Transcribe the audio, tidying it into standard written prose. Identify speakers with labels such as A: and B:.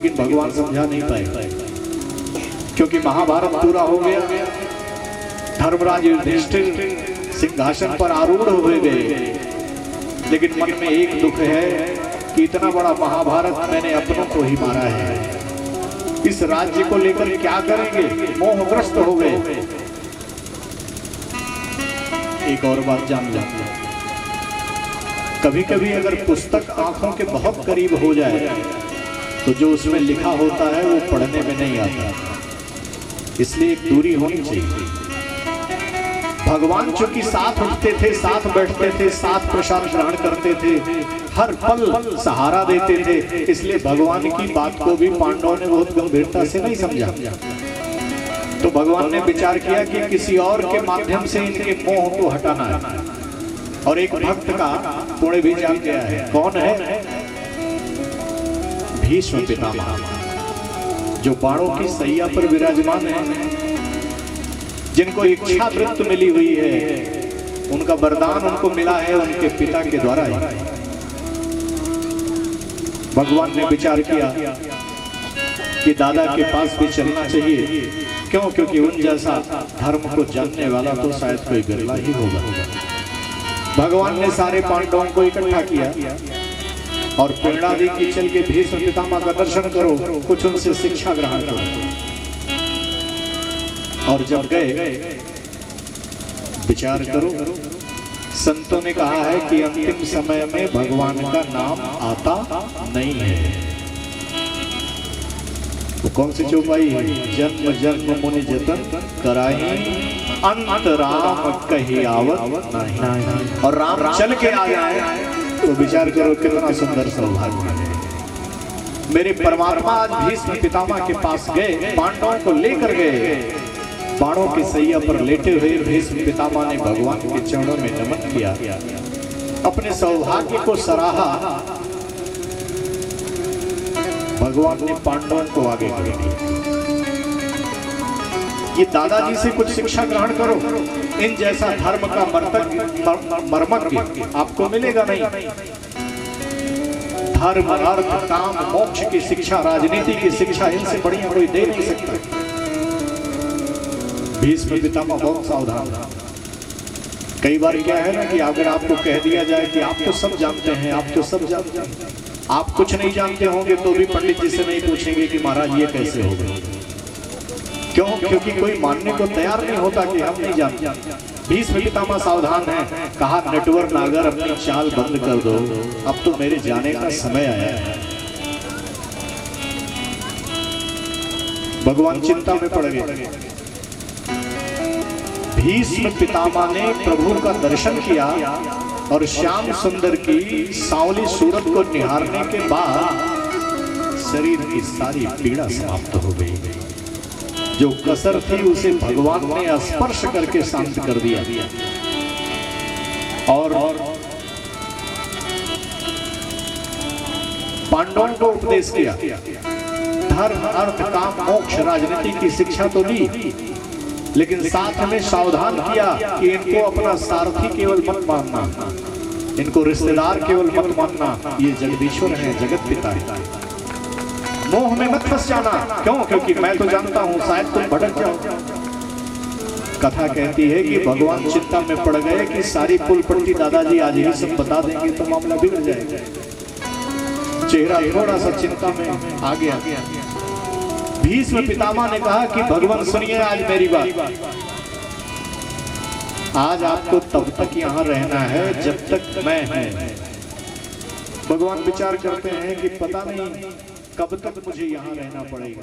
A: लेकिन भगवान समझा नहीं पाए, क्योंकि महाभारत पूरा हो गया, धर्मराज युधिष्ठिर सिंहासन पर आरूढ़ हुए गए, लेकिन मन में एक दुख है कि इतना बड़ा महाभारत मैंने अपनों को ही मारा है, इस राज्य को लेकर क्या करेंगे, मोहग्रस्त हो गए। एक और बात जान लो, कभी कभी अगर पुस्तक आंखों के बहुत करीब हो जाए तो जो उसमें लिखा होता है वो पढ़ने में नहीं आता, इसलिए एक दूरी होनी चाहिए। भगवान चूंकि साथ उठते थे, साथ बैठते थे, साथ प्रसाद ग्रहण करते थे, हर पल सहारा देते थे, इसलिए भगवान की बात को भी पांडवों ने बहुत गंभीरता से नहीं समझा। तो भगवान ने विचार किया कि किसी और के माध्यम से इनके मोह को हटाना है, और एक भक्त का पुण्य भी जान गया है। कौन है? भीष्म पितामह, जो बाणों की सैया पर विराजमान है, जिनको इच्छा वृत्ति मिली हुई है, उनका वरदान उनको मिला है उनके पिता के द्वारा ही। भगवान ने विचार किया कि दादा के पास भी चलना चाहिए, क्यों? क्योंकि उन जैसा धर्म को जानने वाला तो शायद कोई बिरला ही होगा। भगवान ने सारे पांडवों को इकट्ठा किया और प्रेरणा दी कि चल के भीष्म पितामह का दर्शन करो, कुछ उनसे शिक्षा ग्रहण करो। और जब गए, विचार करो, संतों ने कहा है कि अंतिम समय में भगवान का नाम आता नहीं है। वो कौन सी चौपाई है? जन्म जन्म मुनि जतन कराई, अंत राम कही आवत नहीं। और राम चल के आ जाए तो विचार करो कितना सुंदर सौभाग्य है। मेरे परमात्मा आज भीष्म पितामह के पास गए, पांडवों को लेकर गए, बाणों की सैया पर लेटे हुए भीष्म पितामह ने भगवान के चरणों में नमन किया, अपने सौभाग्य को सराहा। भगवान ने पांडवों को आगे कर दिया, ये दादाजी से कुछ शिक्षा ग्रहण करो, इन जैसा धर्म का मर्मज्ञ आपको मिलेगा नहीं। धर्म, अर्थ, काम, मोक्ष की शिक्षा, राजनीति की शिक्षा, इनसे बढ़िया कोई दे नहीं सकता। भीष्म पितामह बहुत सावधान था। कई बार क्या है ना कि अगर आपको कह दिया जाए कि आप तो सब जानते हैं, आप तो सब जानते हैं, आप कुछ नहीं जानते होंगे तो भी पंडित जी से नहीं पूछेंगे कि महाराज ये कैसे हो गए। क्यों? क्योंकि कोई मानने को तैयार नहीं होता कि हम नहीं जानते। भीष्म पितामह सावधान है, कहा नटवर नागर अपनी चाल बंद कर दो, अब तो मेरे जाने का समय आया है। भगवान चिंता में पड़ गए। भीष्म पितामह ने प्रभु का दर्शन किया और श्याम सुंदर की सांवली सूरत को निहारने के बाद शरीर की सारी पीड़ा समाप्त हो गई। जो कसर थी उसे भगवान ने स्पर्श करके शांत कर दिया और पांडवों को उपदेश किया। धर्म, अर्थ, काम, मोक्ष, राजनीति की शिक्षा तो दी, लेकिन साथ में सावधान किया कि इनको अपना सारथी केवल मत मानना, इनको रिश्तेदार केवल मत मानना, ये जगदीश्वर है, जगत पिता है। मोह में मत फंस जाना। क्यों? क्योंकि मैं तो जानता हूं शायद तुम भटक जाओ। कथा कहती है कि भगवान चिंता में पड़ गए कि सारी कुल पट्टी दादाजी आज ही सब बता देंगे तो मामला बिगड़ जाएगा। चेहरा थोड़ा सा चिंता में आ गया। भीष्म पितामह ने कहा कि भगवान सुनिए आज मेरी बात, आज आपको तब तक यहाँ रहना है जब तक मैं हूं। भगवान विचार करते हैं कि पता नहीं कब तक मुझे यहाँ रहना पड़ेगा।